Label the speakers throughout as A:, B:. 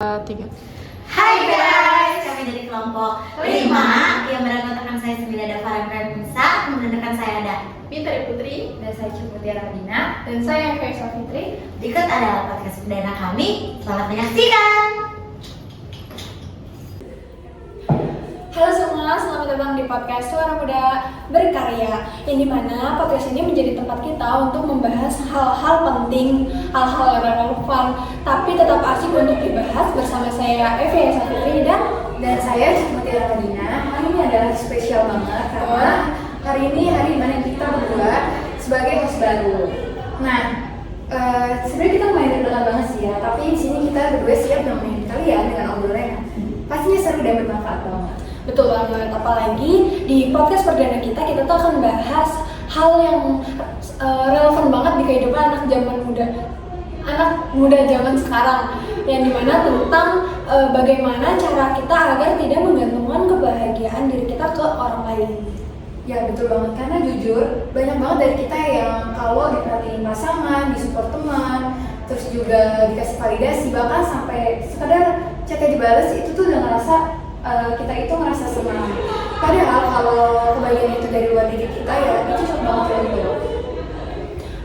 A: 3.
B: Hai guys, kami dari kelompok 5 yang beranggotakan saya sendiri ada Farah Pranisa, kemudian rekan saya ada
C: Fitri Putri, dan saya Mutiara Radina, dan saya Faisal Fitri.
B: Berikut adalah podcast perdana kami. Selamat menyaksikan.
C: Halo semua, selamat datang di podcast Suara Muda Berkarya, yang dimana podcast ini menjadi tempat kita untuk membahas hal-hal penting, hal-hal yang relevan, tapi tetap asik untuk dibahas bersama saya Faisal Fitri dan saya Mutiara Radina. Hari ini adalah spesial banget karena hari ini hari dimana kita berdua sebagai host baru. Nah, sebenarnya kita lumayan deg-degan banget sih ya, tapi di sini kita berdua siap nemenin kalian dengan obrolan yang pastinya seru dan bermanfaat banget. Betul banget, apalagi di podcast perdana kita tuh akan bahas hal yang relevan banget di kehidupan anak muda zaman sekarang, yang dimana tentang bagaimana cara kita agar tidak menggantungkan kebahagiaan diri kita ke orang lain. Ya betul banget, karena jujur banyak banget dari kita yang kalau diperhatiin pasangan, disupport teman, terus juga dikasih validasi, bahkan sampai sekadar chatnya dibales, itu tuh udah ngerasa kita itu ngerasa senang. Padahal kalau kebahagiaan itu dari luar diri kita, ya itu cocok banget gitu.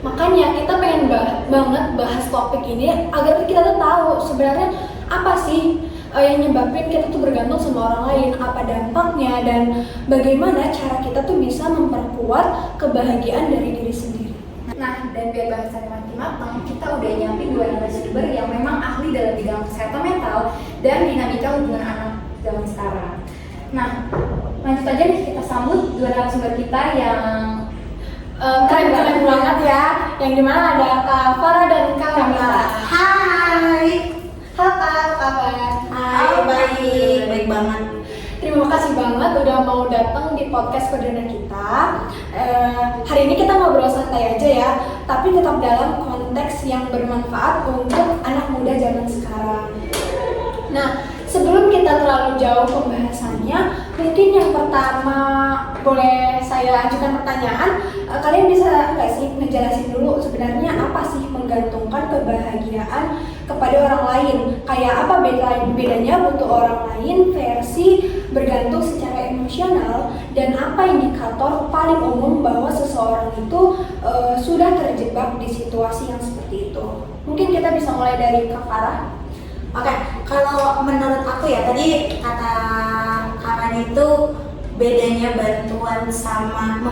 C: Makanya kita pengen banget bahas topik ini agar kita tuh tahu sebenarnya apa sih yang nyebabin kita tuh bergantung sama orang lain, apa dampaknya, dan bagaimana cara kita tuh bisa memperkuat kebahagiaan dari diri sendiri. Nah, dan biar bahasannya makin matang, kita udah nyiapin 2 narasumber yang memang ahli dalam bidang kesehatan mental dan dinamika hubungan anak zaman sekarang. Nah, lanjut aja nih, kita sambut 2 narasumber kita yang keren banget ya, yang dimana ada Kak Farah dan Kak Kamila.
B: Hai.
C: Halo Kak, apa kabar?
B: Hai, baik banget.
C: Terima kasih banget udah mau datang di podcast perdana kita. Hari ini kita ngobrol santai aja ya, tapi tetap dalam konteks yang bermanfaat untuk anak muda zaman sekarang. Nah, sebelum kita terlalu jauh pembahasannya, mungkin yang pertama boleh saya ajukan pertanyaan. Kalian bisa nggak sih ngejelasin dulu sebenarnya apa sih menggantungkan kebahagiaan kepada orang lain? Kayak apa bedanya butuh orang lain versi bergantung secara emosional, dan apa indikator paling umum bahwa seseorang itu sudah terjebak di situasi yang seperti itu? Mungkin kita bisa mulai dari Kak Farah.
B: Oke, kalau menurut aku ya, tadi kata kakaknya itu bedanya bantuan sama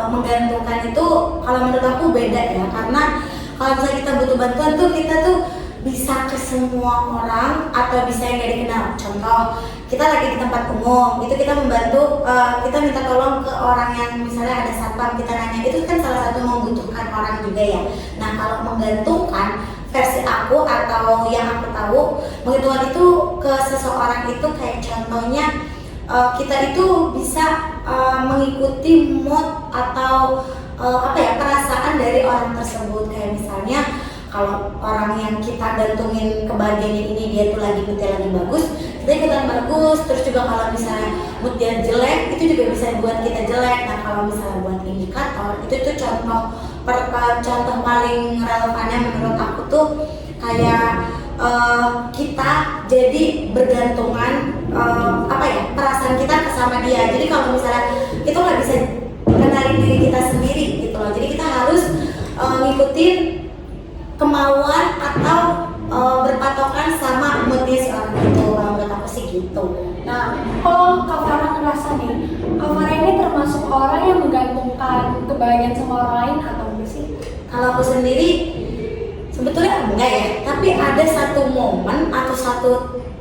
B: menggantungkan itu, kalau menurut aku beda ya. Karena kalau misalnya kita butuh bantuan tuh, kita tuh bisa ke semua orang atau bisa yang gak dikenal. Contoh, kita lagi di tempat umum, itu kita membantu, kita minta tolong ke orang yang misalnya ada satpam, kita nanya, itu kan salah satu membutuhkan orang juga ya. Nah, kalau menggantungkan versi aku atau yang aku tahu, menggantungkan itu ke seseorang itu kayak contohnya kita itu bisa mengikuti mood atau perasaan dari orang tersebut. Kayak misalnya kalau orang yang kita gantungin kebahagiaan ini dia tuh lagi moodnya lagi bagus, kita ikutan bagus. Terus juga kalau misalnya moodnya jelek, itu juga bisa buat kita jelek. Nah, kalau misalnya buat indikator, itu tuh contoh paling relevannya menurut aku tuh kayak kita jadi bergantungan perasaan kita sama dia. Jadi kalau misalnya kita nggak bisa kenalin diri kita sendiri gitu loh, jadi kita harus ngikutin kemauan atau berpatokan sama moodnya seorang itu. Menurut aku sih gitu.
C: Nah, kalau Kak Farah ngerasa nih, Kak Farah ini termasuk orang yang menggantungkan kebahagiaan sama orang lain atau enggak sih?
B: Kalau aku sendiri sebetulnya enggak ya, tapi ada satu momen atau satu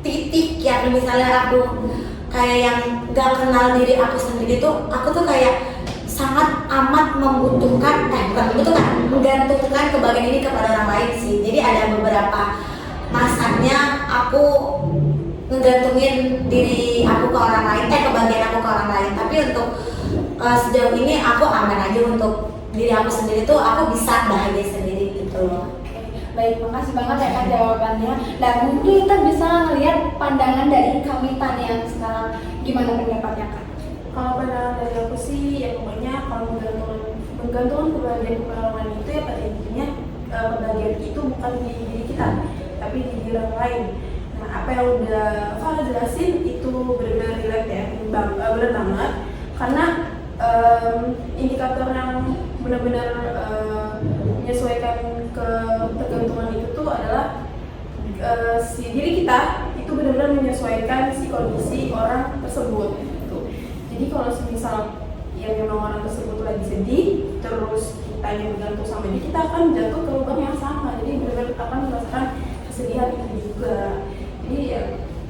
B: titik yang misalnya aku kayak yang gak kenal diri aku sendiri tuh, aku tuh kayak sangat amat menggantungkan kebahagiaan ini kepada orang lain sih. Jadi ada beberapa masanya aku ngegantungin diri aku ke orang lain, kebahagiaan aku ke orang lain. Tapi untuk sejauh ini aku aman aja. Untuk diri aku sendiri tuh aku bisa bahagia sendiri gitu loh.
C: Baik, makasih banget ya Kak jawabannya. Dan mungkin kita bisa ngelihat pandangan dari Kamita nih yang sekarang. Gimana pendapatnya Kak?
D: Kalau pandangan dari aku sih, ya pokoknya kalau menggantungkan kebahagiaan orang lain itu ya pada intinya kebahagiaan itu bukan di diri kita, tapi di diri orang lain. Nah, apa yang udah Farah jelasin itu benar-benar relate ya, benar banget. Karena indikator yang benar-benar menyesuaikan ketergantungan itu tuh adalah si diri kita itu benar-benar menyesuaikan si kondisi orang tersebut gitu. Jadi kalau misal yang memang orang tersebut lagi sedih, terus kita yang bergantung sama dia, kita akan jatuh ke lubang yang sama. Jadi benar-benar akan merasakan kesedihan itu juga. Jadi ya,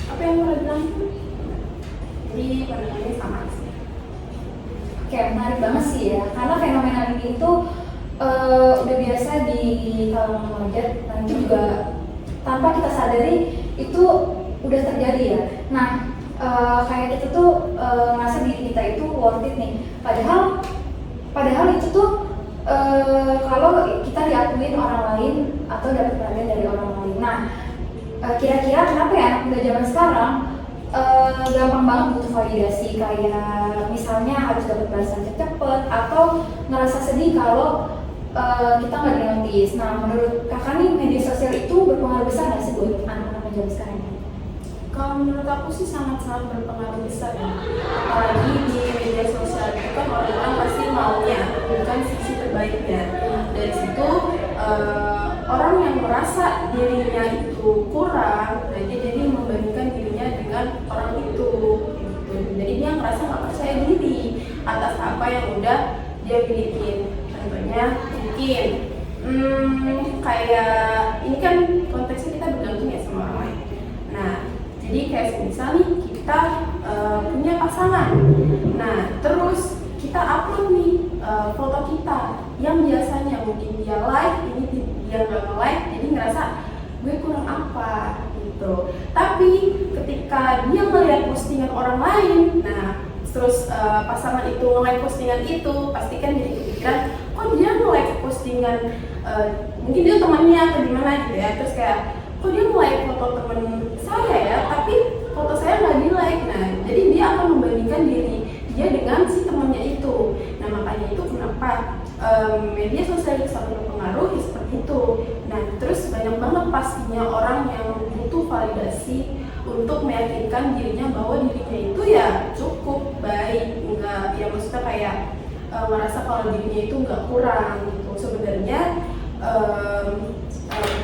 D: apa yang Farah bilang itu, jadi pandangannya sama sih.
A: Oke, menarik banget sih ya, karena fenomena ini tuh udah biasa di kalangan remaja dan itu juga tanpa kita sadari itu udah terjadi ya. Nah, kayak kita tuh ngerasa diri kita itu worth it nih. Padahal itu tuh kalau kita diakuin orang lain atau dapat perhatian dari orang lain. Nah, kira-kira kenapa ya anak muda zaman sekarang gampang banget butuh validasi, kayak misalnya harus dapat balasan cepet atau ngerasa sedih kalau kita nggak di-notice. Nah, menurut kakak nih, media sosial itu berpengaruh besar nggak sih buat anak-anak zaman sekarang ini?
D: Kalau menurut aku sih sangat-sangat berpengaruh besar ya. Apalagi di media sosial itu kan orang-orang pasti maunya bukan sisi terbaiknya. Dari situ orang yang merasa dirinya itu kurang, dia jadi membandingkan dirinya dengan orang itu gitu. Jadi dia ngerasa nggak percaya diri atas apa yang udah dia miliki. Contohnya mungkin kayak ini kan konteksnya kita bergantung ya sama orang lain. Nah, jadi kayak misal nih kita punya pasangan. Nah, terus kita upload nih foto kita yang biasanya mungkin dia like, ini dia nggak like, jadi ngerasa gue kurang apa gitu. Tapi ketika dia melihat postingan orang lain, nah terus pasangan itu nge-like postingan itu, pasti kan jadi kepikiran, kok dia nge-like postingan mungkin dia temannya atau gimana gitu ya. Terus kayak, kok dia nge-like foto temen saya ya, tapi foto saya nggak di-like. Nah, jadi dia akan membandingkan diri dia dengan si temannya itu. Nah, makanya itu kenapa media sosial itu sangat berpengaruh seperti itu. Nah, terus banyak banget pastinya orang yang butuh validasi untuk meyakinkan dirinya bahwa dirinya itu ya cukup baik, enggak ya maksudnya kayak merasa kalau dirinya itu enggak kurang gitu. Sebenarnya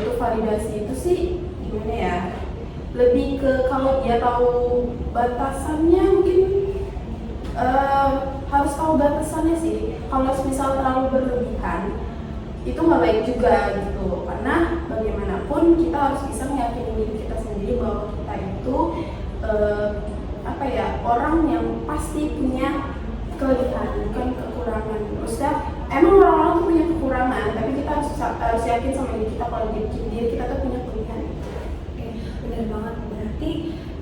D: untuk validasi itu sih gimana ya, lebih ke kalau dia tahu batasannya mungkin harus tahu batasannya sih. Kalau misal terlalu berlebihan itu nggak baik juga gitu, karena bagaimanapun kita harus bisa meyakini diri kita sendiri bahwa kita itu apa ya, orang yang pasti punya kelebihan bukan kekurangan. Maksudnya emang orang-orang tuh punya kekurangan, tapi kita harus yakin sama diri kita kalau diri kita tuh punya kelebihan.
C: Oke, benar banget. Berarti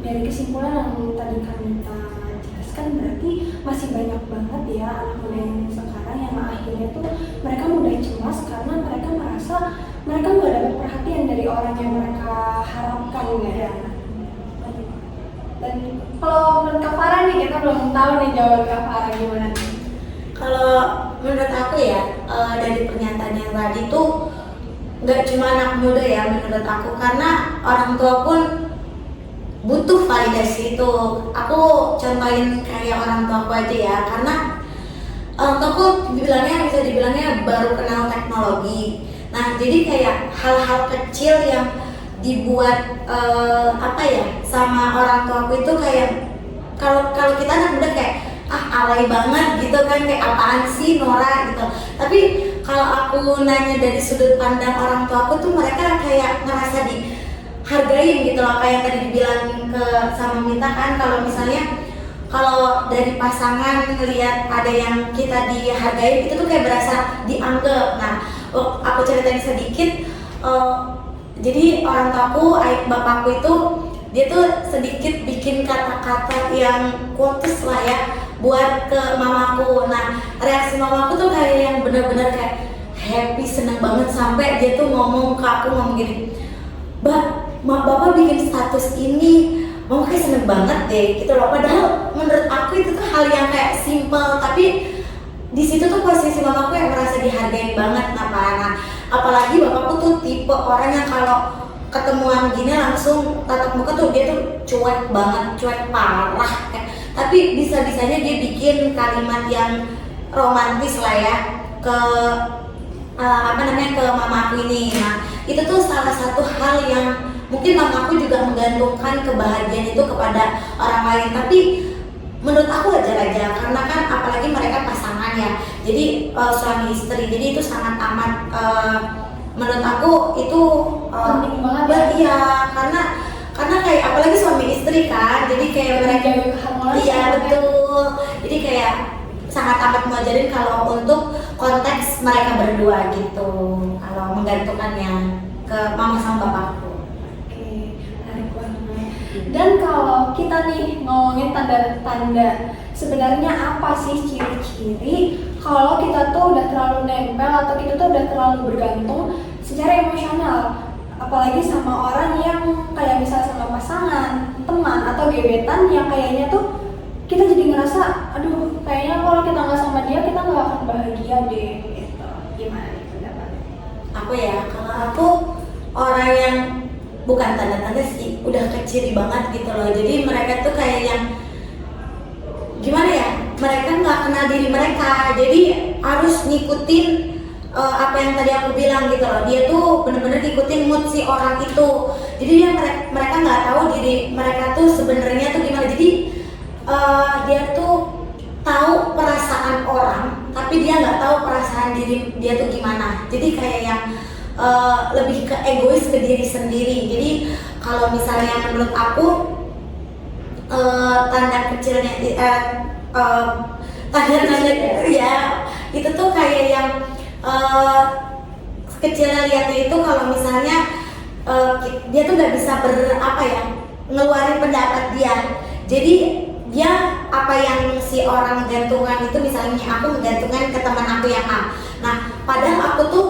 C: dari kesimpulan yang tadi kita jelaskan, berarti masih banyak banget ya anak muda yang sekarang yang akhirnya tuh mereka mudah cemas karena mereka merasa mereka nggak dapat perhatian dari orang yang mereka harapkan ya. Dan kalau menurut Kak Farah nih, kita belum tahu nih jawaban Kak Farah gimana nih.
B: Kalau menurut aku ya, dari pernyataan yang tadi tuh nggak cuma anak muda ya menurut aku, karena orang tua pun butuh validasi itu. Aku contohin kayak orang tua aku aja ya, karena orang tua aku bisa dibilangnya baru kenal teknologi. Nah, jadi kayak hal-hal kecil yang dibuat sama orang tua aku itu kayak kalau kita anak muda kayak alay banget gitu kan, kayak apaan sih Nora gitu. Tapi kalau aku nanya dari sudut pandang orang tua aku tuh, mereka kayak ngerasa dihargain gitu loh, kayak tadi dibilang sama Mita kan, kalau misalnya kalau dari pasangan ngelihat ada yang kita dihargain itu tuh kayak berasa dianggap. Nah, aku ceritain sedikit. Jadi orang tuaku, bapakku itu dia tuh sedikit bikin kata-kata yang quotes lah ya buat ke mamaku. Nah, reaksi mamaku tuh kayak yang bener-bener kayak happy, seneng banget, sampai dia tuh ngomong ke aku, ngomong gini, Bapak bikin status ini, Mama kayak seneng banget deh gitu loh. Padahal menurut aku itu tuh hal yang kayak simple, tapi di situ tuh posisi mamaku yang merasa dihargain banget. Nah, apalagi bapakku tuh tipe orang yang kalau ketemuan gini langsung tatap muka tuh dia tuh cuek banget, cuek parah. Tapi bisa-bisanya dia bikin kalimat yang romantis lah ya ke ke mama aku ini. Nah, itu tuh salah satu hal yang mungkin mama aku juga menggantungkan kebahagiaan itu kepada orang lain. Tapi menurut aku wajar aja, karena kan apalagi mereka pasangan ya. Jadi suami istri. Jadi itu sangat amat menurut aku itu
C: penting banget
B: ya. Iya, karena kayak apalagi suami istri kan. Jadi kayak mereka iya betul. Jadi kayak sangat amat mengajarin kalau untuk konteks mereka berdua gitu, kalau menggantungkannya ke mama sama bapakku.
C: Oke, menarik banget. Dan kalau kita nih ngomongin tanda-tanda, sebenarnya apa sih ciri-ciri kalau kita tuh udah terlalu nempel atau kita tuh udah terlalu bergantung secara emosional, apalagi sama orang yang kayak misalnya sama pasangan, teman atau gebetan yang kayaknya tuh kita jadi ngerasa, aduh kayaknya kalau kita nggak sama dia kita nggak akan bahagia deh gitu. Gimana nih pendapatnya?
B: Aku ya, kalau aku orang yang bukan tanda-tanda sih, udah kecil banget gitu loh. Jadi mereka tuh kayak yang gimana ya, mereka nggak kenal diri mereka, jadi harus ngikutin apa yang tadi aku bilang gitu loh. Dia tuh bener-bener ngikutin mood si orang itu. Jadi mereka nggak tahu diri mereka tuh sebenarnya tuh gimana. Jadi dia tuh tahu perasaan orang, tapi dia nggak tahu perasaan diri dia tuh gimana. Jadi kayak yang lebih ke egois ke diri sendiri. Jadi kalau misalnya menurut aku tanda kecilnya tanda ya itu tuh kayak yang kecilnya lihatnya itu kalau misalnya dia tuh nggak bisa ngeluarin pendapat dia. Jadi dia apa yang si orang gantungan itu, misalnya aku menggantungkan ke teman aku yang A. Nah, padahal aku tuh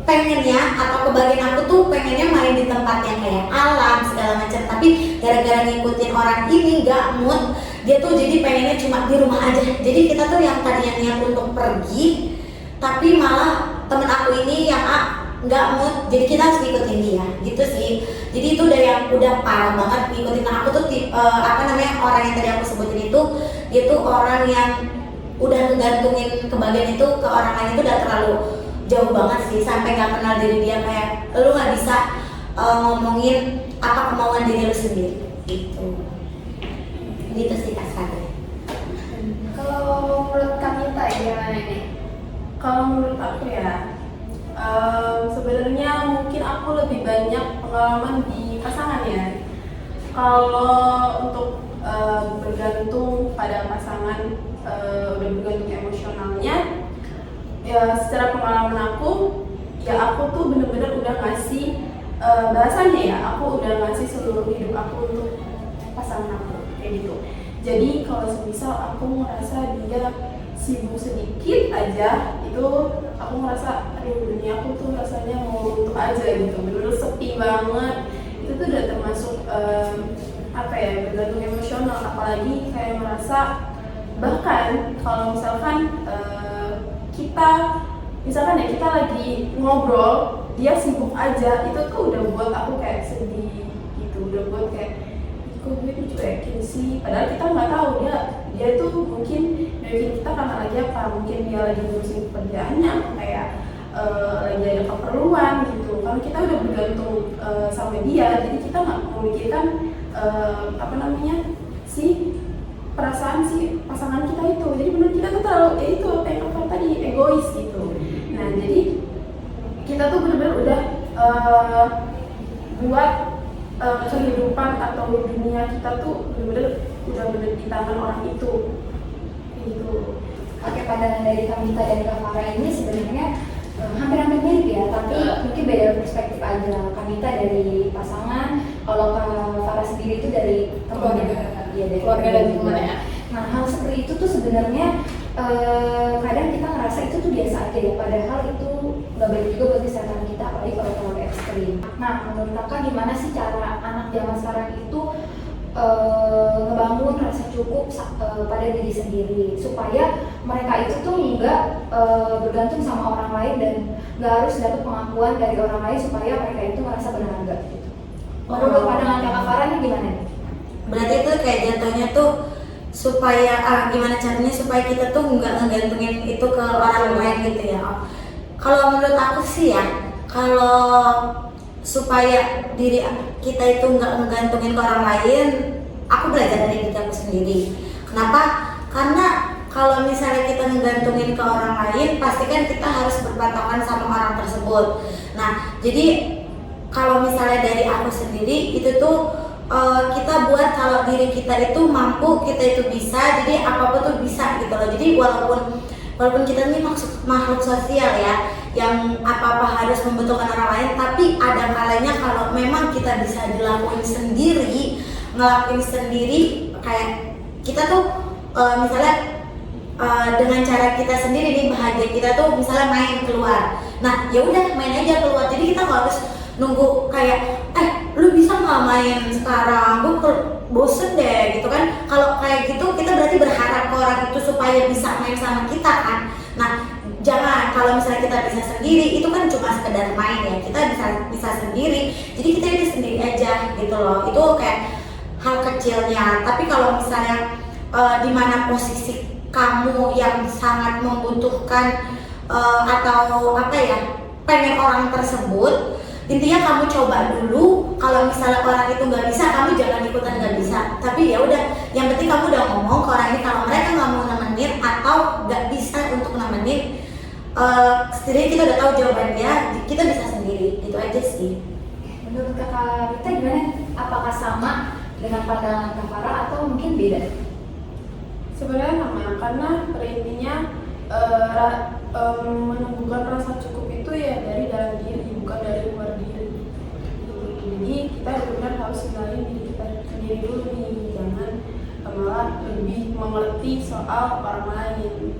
B: pengennya atau kebagian aku tuh pengennya main di tempat yang kayak alam segala macam. Tapi gara-gara ngikutin orang ini nggak mood, dia tuh jadi pengennya cuma di rumah aja. Jadi kita tuh yang tadinya niat untuk pergi, tapi malah temen aku ini yang A nggak mood, jadi kita harus ngikutin dia gitu sih. Jadi itu udah parah banget ngikutin. Nah, aku tuh orang yang tadi aku sebutin itu, dia tuh orang yang udah ngegantungin kebahagiaan itu ke orang lain itu udah terlalu jauh banget sih, sampai nggak kenal diri dia. Kayak lu nggak bisa ngomongin apa kemauan diri lu sendiri gitu sih kasarnya.
C: Kalau menurut Kamita gimana nih?
D: Kalau menurut aku ya, sebenarnya mungkin aku lebih banyak pengalaman di pasangan ya. Kalau untuk bergantung pada pasangan, udah bergantung emosionalnya, ya secara pengalaman aku tuh bener-bener udah ngasih bahasanya ya, aku udah ngasih seluruh hidup aku untuk pasangan aku kayak gitu. Jadi kalau semisal aku ngerasa dia sibuk sedikit aja, itu aku ngerasa aduh dunia aku tuh rasanya mau runtuh aja gitu, bener-bener sepi banget. Itu tuh udah termasuk bergantung emosional. Apalagi kayak merasa, bahkan kalau misalkan kita lagi ngobrol, dia sibuk aja, itu tuh udah buat aku kayak sedih gitu, udah buat kayak kok gue dicuekin sih, padahal kita nggak tahu dia tuh mungkin nyuekin kita karena lagi apa, mungkin dia lagi ngurusin pekerjaannya, kayak lagi ada keperluan gitu. Kalau kita udah bergantung sama dia, jadi kita nggak memikirkan si perasaan si pasangan kita itu. Jadi benar kita tuh terlalu itu kayak apa tadi, egois gitu. Nah jadi kita tuh benar-benar udah buat kehidupan atau dunia kita tuh benar-benar udah benar di tangan orang itu gitu.
A: Oke, pandangan dari Kamita dan Kak Farah ini sebenarnya hampir-hampir mirip ya, tapi mungkin beda perspektif aja. Kamita dari pasangan, kalau Kak Farah sendiri itu dari keluarga, dari
C: keluarga dan teman ya.
A: Nah, hal seperti itu tuh sebenarnya kadang kita ngerasa itu tuh biasa aja ya, padahal itu nggak baik juga buat kesehatan kita, apalagi kalau terlalu ekstrim. Nah, menurut kakak gimana sih cara anak zaman sekarang itu ngebangun merasa cukup pada diri sendiri, supaya mereka itu tuh nggak bergantung sama orang lain dan nggak harus dapat pengakuan dari orang lain supaya mereka itu merasa berharga gitu. Menurut pandangan Kakak Farah ini gimana nih?
B: Berarti itu kayak jatuhnya tuh supaya gimana caranya supaya kita tuh nggak ngegantungin itu ke orang lain gitu ya. Kalau menurut aku sih ya, kalau supaya diri kita itu nggak ngegantungin ke orang lain, aku belajar dari diri aku sendiri. Kenapa? Karena kalau misalnya kita ngegantungin ke orang lain, pasti kan kita harus berpatokan sama orang tersebut. Nah, jadi kalau misalnya dari aku sendiri itu tuh kita buat kalau diri kita itu mampu, kita itu bisa, jadi apapun tuh bisa gitu loh. Jadi walaupun kita ini makhluk sosial ya, yang apa-apa harus membutuhkan orang lain, tapi ada kalanya kalau memang kita bisa dilakuin sendiri, ngelakuin sendiri, kayak kita tuh misalnya dengan cara kita sendiri nih bahagia kita tuh misalnya main keluar. Nah, ya udah main aja keluar. Jadi kita nggak harus nunggu kayak lu bisa nggak main sekarang, gue bosen deh gitu kan. Kalau kayak gitu kita berarti berharap ke orang itu supaya bisa main sama kita kan. Nah, jangan. Kalau misalnya kita bisa sendiri, itu kan cuma sekedar main ya, kita bisa sendiri, jadi kita ini sendiri aja gitu loh. Itu kayak hal kecilnya. Tapi kalau misalnya di mana posisi kamu yang sangat membutuhkan atau apa ya, pengen orang tersebut, intinya kamu coba dulu. Kalau misalnya orang itu nggak bisa, kamu jangan ikutan nggak bisa. Tapi ya udah, yang penting kamu udah ngomong ke orang ini kalau mereka nggak mau nemenin atau nggak bisa untuk nemenin, setidaknya kita udah tahu jawabannya, kita bisa sendiri. Itu aja sih.
A: Menurut Kakak Rita gimana? Apakah sama dengan pandangan Kak Farah atau mungkin beda?
D: Sebenarnya sama, karena pada intinya menumbuhkan rasa cukup itu ya dari dalam diri, bukan dari luar diri. Jadi kita benar harus kenalin diri kita sendiri dulu nih, jangan malah lebih mengerti soal orang lain.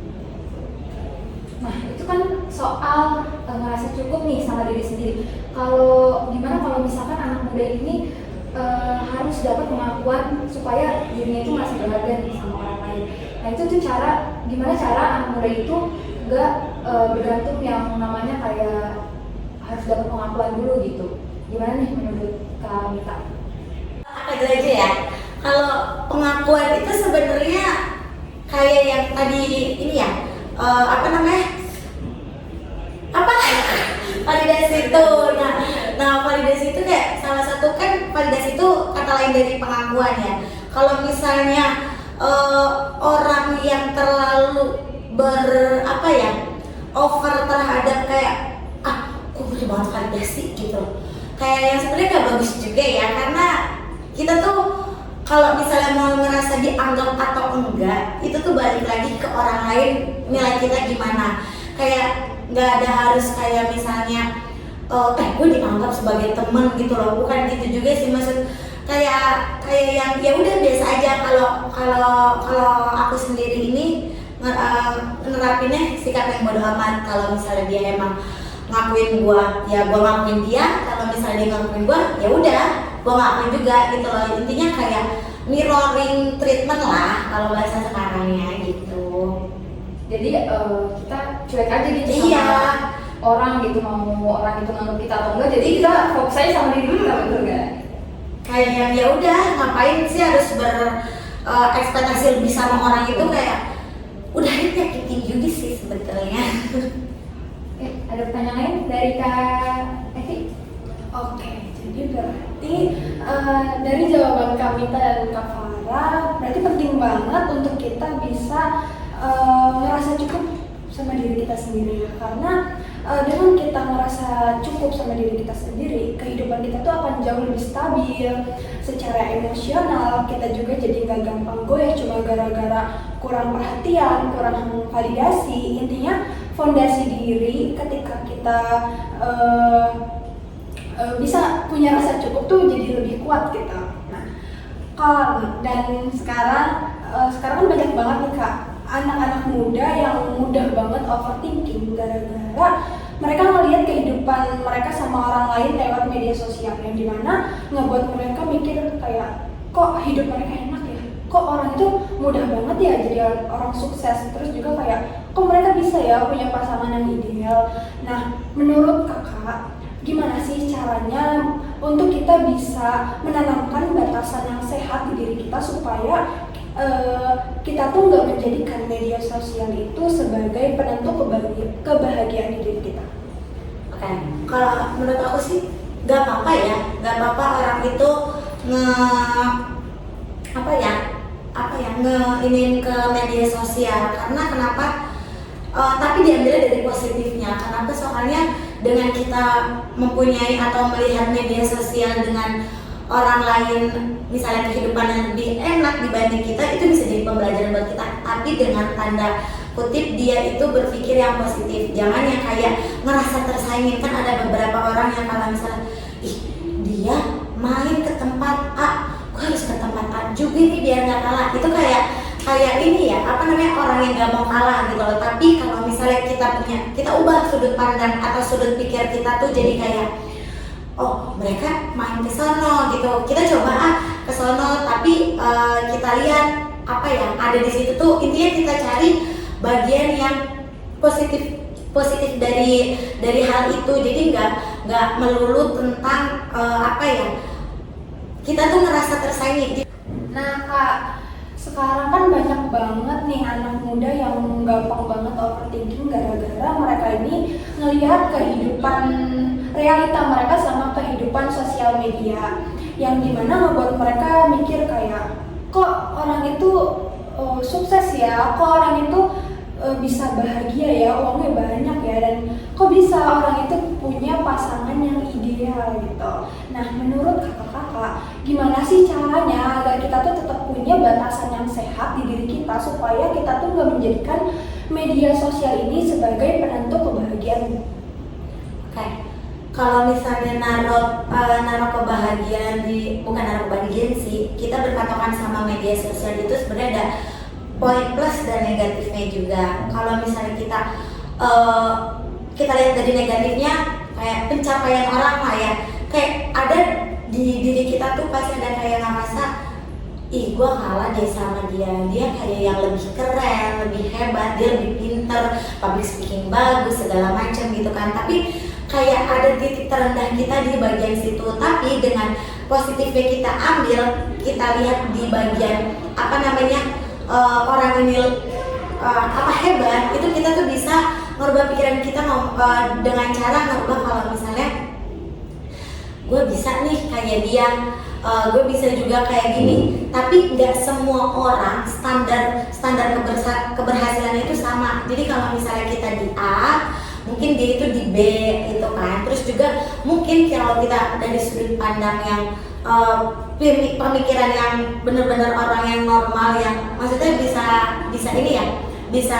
A: Nah, itu kan soal ngerasa cukup nih sama diri sendiri. Kalau gimana kalau misalkan anak muda ini harus dapat pengakuan supaya dirinya itu masih berharga nih sama orang lain. Nah, itu tuh gimana cara anak muda itu nggak bergantung yang namanya kayak harus dapat pengakuan dulu gitu. Gimana nih menurut Kak Mita?
B: Apa itu aja ya? Kalau pengakuan itu sebenarnya kayak yang tadi ini ya, validasi itu. Nah validasi itu kayak salah satu kan, validasi itu kata lain dari pengakuan ya. Kalau misalnya orang yang terlalu over terhadap kayak aku butuh banget validasi gitu, kayak yang sebenarnya gak bagus juga ya. Karena kita tuh kalau misalnya mau ngerasa dianggap atau enggak, itu tuh balik lagi ke orang lain nilai kita gimana. Kayak nggak ada harus kayak misalnya gue dianggap sebagai teman gitu loh, bukan gitu juga sih. Maksud kayak yang ya udah biasa aja. Kalau aku sendiri ini nerapinnya sikap yang bodo amat. Kalau misalnya dia emang ngakuin gua, ya gua ngakuin dia. Kalau misalnya dia ngakuin gua, ya udah gua ngakuin juga gitu loh. Intinya kayak mirroring treatment lah kalau bahasa sekarangnya gitu.
A: Jadi kita cuek aja gitu
B: Iya.
A: sama orang gitu, mau orang itu nganggap kita atau enggak. Jadi kita fokus aja sama diri kita, betul nggak?
B: Kayak yang ya udah ngapain sih harus berekspektasi lebih sama orang itu, kayak udah itu nyakitin juga sih sebetulnya.
A: Ada pertanyaan lain dari Kak Evi?
C: Oke, jadi berarti dari jawaban Kak Mita dan Kak Farah, berarti penting banget untuk kita bisa ngerasa cukup sama diri kita sendiri. Karena dengan kita ngerasa cukup sama diri kita sendiri, kehidupan kita tuh akan jauh lebih stabil secara emosional. Kita juga jadi nggak gampang goyah cuma gara-gara kurang perhatian, kurang validasi. Intinya fondasi diri ketika kita bisa punya rasa cukup tuh jadi lebih kuat kita. Nah, dan sekarang kan banyak banget nih Kak, anak-anak muda yang mudah banget overthinking gara-gara mereka ngelihat kehidupan mereka sama orang lain lewat media sosial, yang dimana ngebuat mereka mikir kayak kok hidup mereka enak ya, kok orang itu mudah banget ya jadi orang sukses, terus juga kayak kok mereka bisa ya punya pasangan yang ideal. Nah, menurut kakak gimana sih caranya untuk kita bisa menanamkan batasan yang sehat di diri kita supaya kita tuh nggak menjadikan media sosial itu sebagai penentu kebahagiaan di diri kita?
B: Oke, kalau menurut aku sih gak apa-apa ya, gak apa-apa orang itu ngeinin ke media sosial. Karena kenapa? Tapi diambilnya dari positifnya. Kenapa? Soalnya dengan kita mempunyai atau melihat media sosial dengan orang lain, misalnya kehidupan yang lebih enak dibanding kita, itu bisa jadi pembelajaran buat kita. Tapi dengan tanda kutip dia itu berpikir yang positif, jangan yang kayak ngerasa tersaingin. Kan ada beberapa orang yang kalau misalnya dia main ke tempat A, gue harus ke tempat A juga nih biar nggak kalah. Itu kayak ini ya, orang yang nggak mau kalah gitu loh. Tapi kalau misalnya kita ubah sudut pandang atau sudut pikir kita tuh jadi kayak, oh mereka main ke sono gitu, kita coba ke sono. Tapi kita lihat apa yang ada di situ tuh, intinya kita cari bagian yang positif dari hal itu. Jadi nggak melulu tentang kita tuh ngerasa tersaingi.
C: Nah kak, sekarang kan banyak banget nih anak muda yang gampang banget overthinking gara-gara mereka ini ngelihat kehidupan realita mereka sama kehidupan sosial media, yang dimana ngebuat mereka mikir kayak, kok orang itu sukses ya, kok orang itu bisa bahagia ya, uangnya banyak ya, dan kok bisa orang itu punya pasangan yang ideal gitu. Nah, menurut kakak-kakak, gimana sih caranya agar kita tuh tetap punya batasan yang sehat di diri kita supaya kita tuh nggak menjadikan media sosial ini sebagai penentu kebahagiaan?
B: Oke, kalau misalnya naruh kebahagiaan bukan naruh kebahagiaan sih, kita berpatokan sama media sosial itu sebenarnya ada poin plus dan negatifnya juga. Kalau misalnya kita lihat dari negatifnya, kayak pencapaian orang lah ya, kayak ada di diri kita tuh pasti ada kayak ngerasa, ih gue kalah deh sama dia kayak yang lebih keren, lebih hebat, dia lebih pinter, public speaking bagus, segala macam gitu kan. Tapi kayak ada titik terendah kita di bagian situ. Tapi dengan positifnya kita ambil, kita lihat di bagian orang ini hebat, itu kita tuh bisa merubah pikiran kita dengan cara merubah kalau misalnya gue bisa nih kayak dia, gue bisa juga kayak gini. Tapi nggak semua orang standar keberhasilannya itu sama. Jadi kalau misalnya kita di A, mungkin dia itu di B gitu kan. Terus juga mungkin kalau kita dari sudut pandang yang pemikiran yang benar-benar orang yang normal, yang maksudnya bisa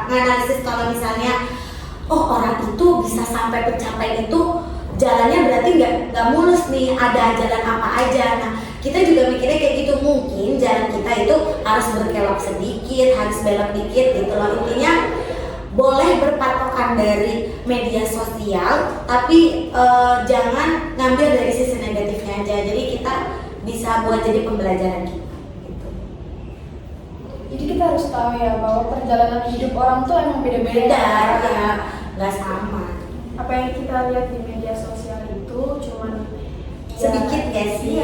B: nganalisis kalau misalnya orang itu bisa sampai pencapaian itu, jalannya berarti nggak mulus nih, ada jalan apa aja. Nah, kita juga mikirnya kayak gitu, mungkin jalan kita itu harus berkelok sedikit, harus belok dikit gitu loh. Intinya boleh berpatokan dari media sosial, tapi jangan ngambil dari sisi negatifnya aja. Jadi kita bisa buat jadi pembelajaran kita. Gitu.
C: Jadi kita harus tahu ya bahwa perjalanan hidup orang tuh emang beda-beda
B: Ya, nggak sama.
D: Apa yang kita lihat di media sosial itu cuman
B: Sedikit ya sih,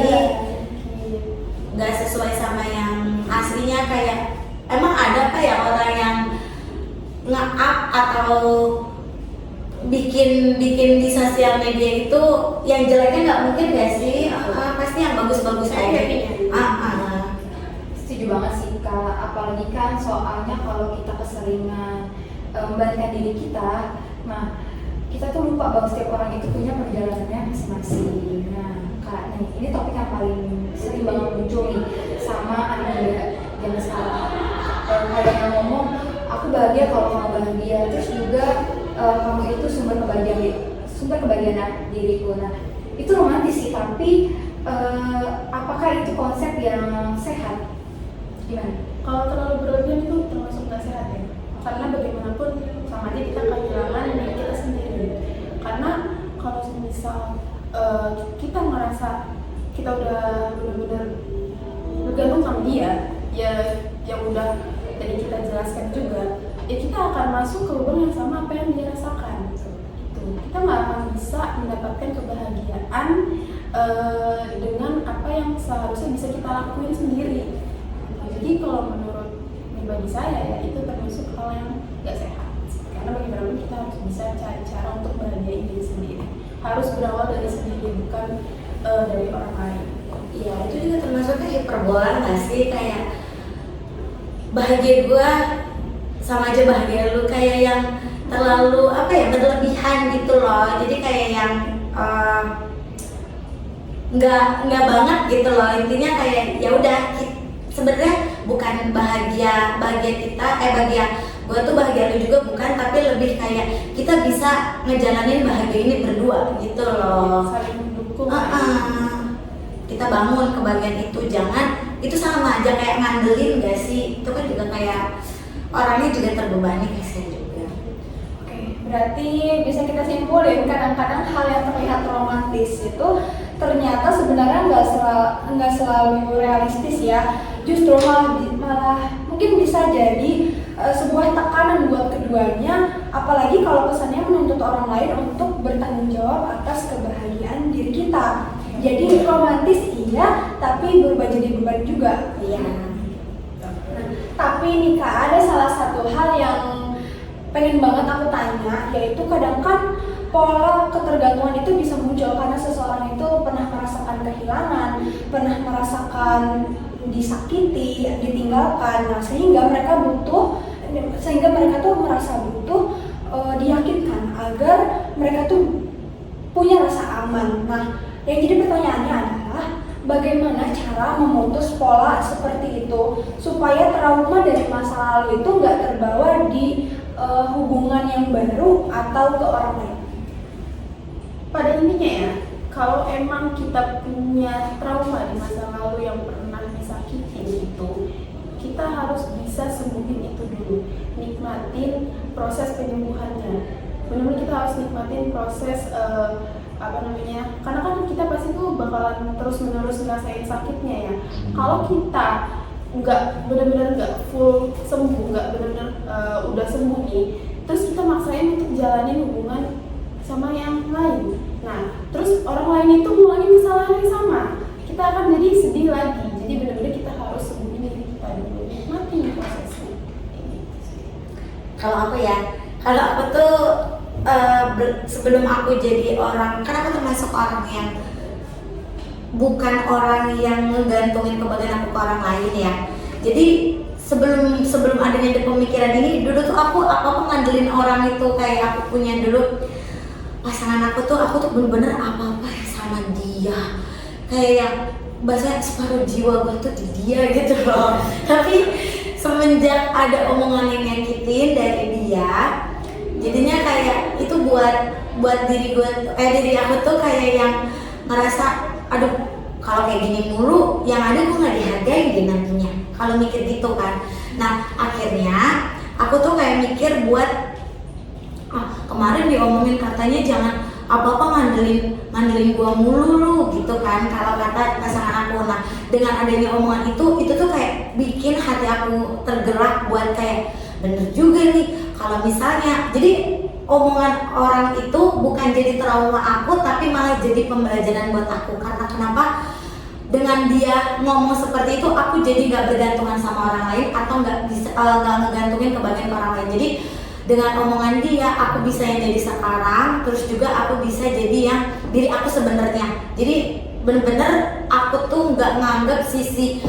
B: nggak sesuai sama yang aslinya. Kayak emang ada apa ya orang yang nge-up atau bikin di sosial media itu yang jeleknya nggak mungkin gak sih? Pasti yang bagus-bagus aja.
A: Setuju banget sih Kak, apalagi kan soalnya kalau kita keseringan membandingkan diri kita, nah kita tuh lupa bahwa setiap orang itu punya perjalanannya masing-masing. Nah Kak, ini topik yang paling sering banget muncul nih sama anak muda zaman sekarang. Kayak yang ngomong, aku bahagia kalau kamu bahagia, terus juga kamu itu sumber kebahagiaan diriku. Nah itu romantis sih, tapi apakah itu konsep yang sehat? Gimana?
D: kalau terlalu berlebihan itu termasuk nggak sehat ya, karena bagaimanapun sama aja kita kehilangan diri kita sendiri. Karena kalau misal kita merasa kita udah benar-benar bergantung sama dia, yang udah tadi kita jelaskan juga, ya kita akan masuk ke lubang yang sama apa yang dia rasakan gitu. Kita nggak akan bisa mendapatkan kebahagiaan dengan apa yang seharusnya bisa kita lakuin sendiri. Jadi kalau menurut pribadi saya ya itu termasuk hal yang nggak sehat, karena bagaimanapun kita harus bisa cari cara untuk bahagiain diri sendiri, harus berawal dari sendiri, bukan dari orang lain.
B: Iya, itu juga termasuknya hiperbola nggak sih, kayak bahagia gue sama aja bahagia lu, kayak yang terlalu apa ya, berlebihan gitu loh. Jadi kayak yang nggak banget gitu loh. Intinya kayak ya udah, sebenarnya bukan bahagia kita, bahagia gue tuh bahagia lu juga bukan, tapi lebih kayak kita bisa ngejalanin bahagia ini berdua gitu loh.
D: Saling mendukung.
B: Kita bangun kebahagiaan itu, jangan itu sama aja kayak ngandelin gak sih? Itu kan juga kayak orangnya juga terbebani, kasihan juga.
C: Oke, berarti bisa kita simpulin kadang-kadang hal yang terlihat romantis itu ternyata sebenarnya nggak selalu realistis ya. Justru malah mungkin bisa jadi sebuah tekanan buat keduanya, apalagi kalau kesannya menuntut orang lain untuk bertanggung jawab atas kebahagiaan diri kita. Jadi romantis iya, tapi berubah jadi beban juga.
B: Iya.
C: Nah, tapi nih Kak, ada salah satu hal yang pengen banget aku tanya, yaitu kadang kan pola ketergantungan itu bisa muncul karena seseorang itu pernah merasakan kehilangan, pernah merasakan disakiti, ditinggalkan. Nah, sehingga mereka tuh merasa butuh diyakinkan agar mereka tuh punya rasa aman. Nah, yang jadi pertanyaannya adalah bagaimana cara memutus pola seperti itu supaya trauma dari masa lalu itu nggak terbawa di hubungan yang baru atau ke orang lain.
D: Pada intinya ya, kalau emang kita punya trauma di masa lalu yang pernah disakitin itu, kita harus bisa sembuhin itu dulu, nikmatin proses penyembuhannya. Benar-benar kita harus nikmatin proses karena kan kita pasti tuh bakalan terus-menerus ngerasain sakitnya ya. Kalau kita nggak benar-benar nggak full sembuh, nggak benar-benar udah sembuh nih, terus kita maksain untuk jalanin hubungan sama yang lain. Nah, terus orang lain itu ngulangin kesalahan yang sama, kita akan jadi sedih lagi. Jadi benar-benar kita harus sembuhin diri kita dulu, nikmatin prosesnya.
B: Kalau aku tuh sebelum aku jadi orang, karena aku termasuk orang yang bukan orang yang ngegantungin kebahagiaan aku ke orang lain ya. Jadi sebelum adanya pemikiran ini, dulu tuh aku ngandelin orang itu, kayak aku punya dulu pasangan aku tuh bener-bener apa-apa sama dia, kayak yang bahasa separuh jiwa gue tuh di dia gitu loh. Tapi semenjak ada omongan yang nyakitin dari dia, jadinya kayak itu buat diri aku tuh kayak yang ngerasa, aduh kalau kayak gini mulu yang ada gue nggak dihargain deh nantinya, kalau mikir gitu kan. Nah akhirnya aku tuh kayak mikir buat kemarin diomongin katanya jangan apa-apa ngandelin gua mulu lu gitu kan, kalau kata pasangan aku. Nah dengan adanya omongan itu tuh kayak bikin hati aku tergerak buat kayak bener juga nih, kalau misalnya jadi omongan orang itu bukan jadi trauma aku, tapi malah jadi pembelajaran buat aku. Karena kenapa? Dengan dia ngomong seperti itu, aku jadi nggak bergantungan sama orang lain, atau nggak ngegantungin kebahagiaan ke orang lain. Jadi dengan omongan dia, aku bisa yang jadi sekarang, terus juga aku bisa jadi yang diri aku sebenarnya. Jadi bener-bener aku tuh nggak nganggap sisi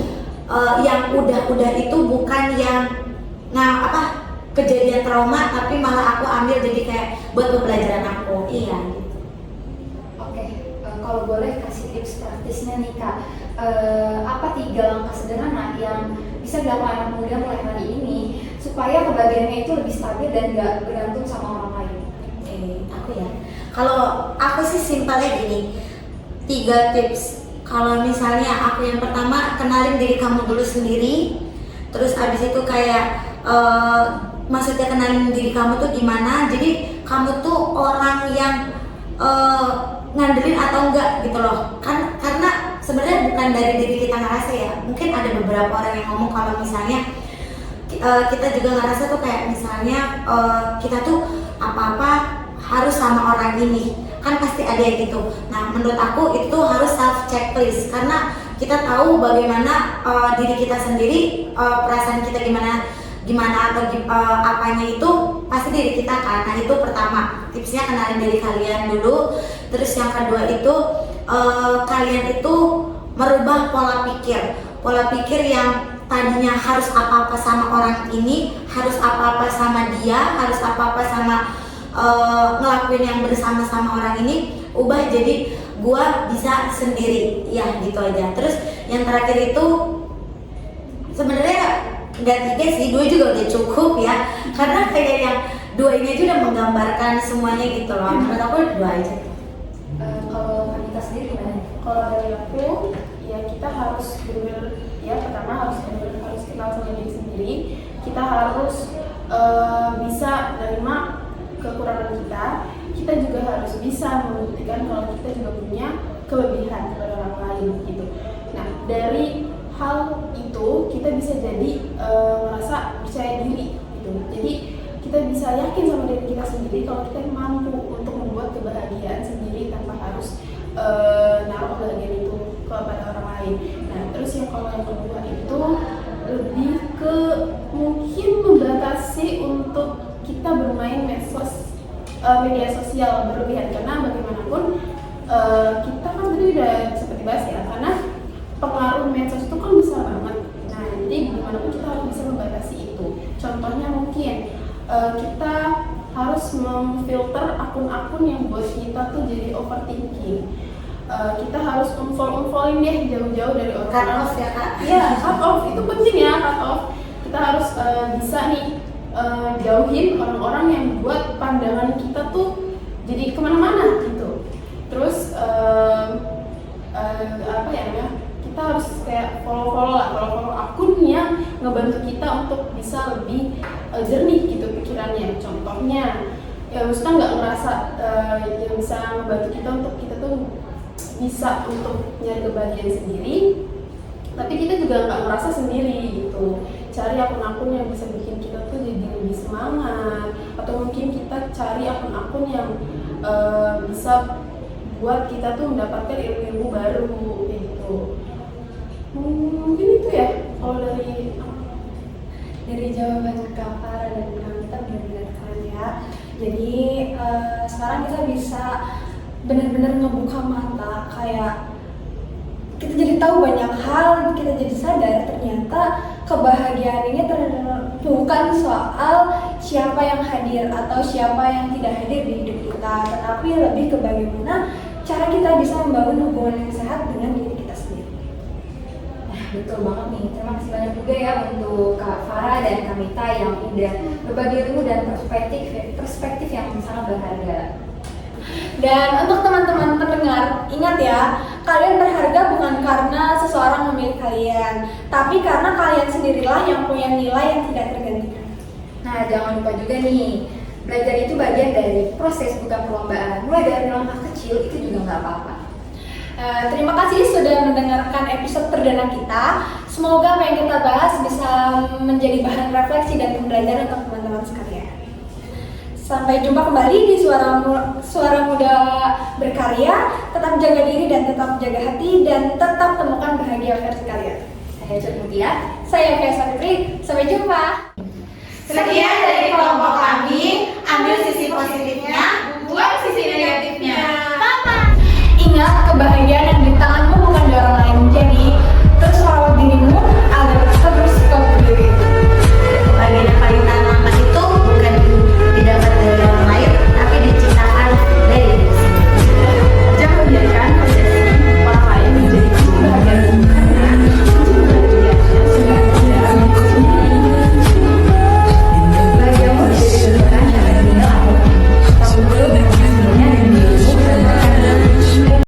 B: yang udah itu bukan yang kejadian trauma, tapi malah aku ambil jadi kayak buat pembelajaran aku. Iya gitu.
A: Oke, kalau boleh kasih tips praktisnya nih Kak, apa 3 langkah sederhana yang bisa dilakukan anak muda mulai hari ini supaya kebahagiaannya itu lebih stabil dan gak bergantung sama orang lain?
B: Oke, aku ya. Kalau aku sih simpelnya gini, 3 tips. Kalau misalnya aku yang pertama, kenalin diri kamu dulu sendiri. Terus abis itu kayak maksudnya kenalin diri kamu tuh gimana. Jadi kamu tuh orang yang ngandelin atau enggak gitu loh. Karena sebenarnya bukan dari diri kita ngerasa ya. Mungkin ada beberapa orang yang ngomong kalau misalnya kita juga ngerasa tuh kayak misalnya kita tuh apa-apa harus sama orang ini, kan pasti ada yang gitu. Nah menurut aku itu harus self checklist, karena kita tahu bagaimana diri kita sendiri, perasaan kita gimana atau apanya itu pasti diri kita kan. Nah itu pertama, tipsnya kenalin diri kalian dulu. Terus yang kedua itu kalian itu merubah pola pikir yang tadinya harus apa-apa sama orang ini, harus apa-apa sama dia, harus apa-apa sama ngelakuin yang bersama-sama orang ini, ubah jadi gua bisa sendiri, ya gitu aja. Terus yang terakhir itu sebenarnya nggak 3 sih, 2 juga udah cukup ya, karena kayak yang 2 ini aja udah menggambarkan semuanya gitu loh. Menurut aku 2 aja.
A: Kalau Kanita sendiri gimana?
D: Kalau dari aku, ya kita harus benar, ya pertama harus kenal sama diri sendiri. Kita harus bisa menerima kekurangan kita juga harus bisa membuktikan kalau kita juga punya kelebihan kepada orang lain gitu. Nah dari hal itu kita bisa jadi merasa percaya diri gitu. Jadi kita bisa yakin sama diri kita sendiri kalau kita mampu untuk membuat kebahagiaan sendiri tanpa harus naruh kebahagiaan itu kepada orang lain. Nah terus kalau yang kedua itu lebih ke mungkin membatasi untuk kita bermain media sosial berlebihan, karena bagaimanapun kita kan tadi udah seperti bahas ya, karena pengaruh medsos itu kan besar banget. Nah jadi bagaimanapun kita harus bisa membatasi itu. Contohnya mungkin kita harus memfilter akun-akun yang buat kita tuh jadi overthinking. Kita harus unfollowing deh jauh-jauh dari orang.
B: Cut off ya kak?
D: Iya, cut off itu penting ya, cut off. Kita harus bisa nih jauhin orang-orang yang buat pandangan kita tuh jadi kemana-mana gitu. Terus apa ya namanya? Kita harus kayak follow akun yang ngebantu kita untuk bisa lebih jernih gitu pikirannya. Contohnya, ya maksudnya nggak ngerasa yang bisa membantu kita untuk kita tuh bisa untuk nyari kebahagiaan sendiri, tapi kita juga nggak merasa sendiri gitu. Cari akun-akun yang bisa bikin kita tuh jadi lebih semangat, atau mungkin kita cari akun-akun yang bisa buat kita tuh mendapatkan ilmu-ilmu baru gitu. Mungkin itu ya kalau dari
C: jawaban Kak Farah dan Kak Kanita benar-benar keren ya. Jadi sekarang kita bisa benar-benar ngebuka mata, kayak kita jadi tahu banyak hal, kita jadi sadar ternyata kebahagiaan ini bukan soal siapa yang hadir atau siapa yang tidak hadir di hidup kita, tetapi lebih ke bagaimana cara kita bisa membangun hubungan yang sehat dengan diri kita sendiri.
A: Nah, betul banget nih. Terima kasih banyak juga ya untuk Kak Farah dan Kanita yang udah berbagi ilmu dan perspektif yang sangat berharga.
C: Dan untuk teman-teman pendengar, ingat ya, kalian berharga bukan karena seseorang memilih kalian, tapi karena kalian sendirilah yang punya nilai yang tidak tergantikan.
A: Nah, jangan lupa juga nih, belajar itu bagian dari proses, bukan perlombaan. Mulai dari langkah kecil itu juga nggak apa-apa.
C: Terima kasih sudah mendengarkan episode perdana kita. Semoga apa yang kita bahas bisa menjadi bahan refleksi dan pembelajaran untuk teman-teman sekalian. Sampai jumpa kembali di Suara Muda Berkarya. Tetap jaga diri dan tetap jaga hati, dan tetap temukan bahagia versi kalian.
A: Saya Cut Mutia.
C: Saya Kaisa Fitri. Sampai jumpa.
B: Sekian dari kelompok kami, ambil sisi positifnya, buang sisi negatifnya.
C: Ingat, kebahagiaan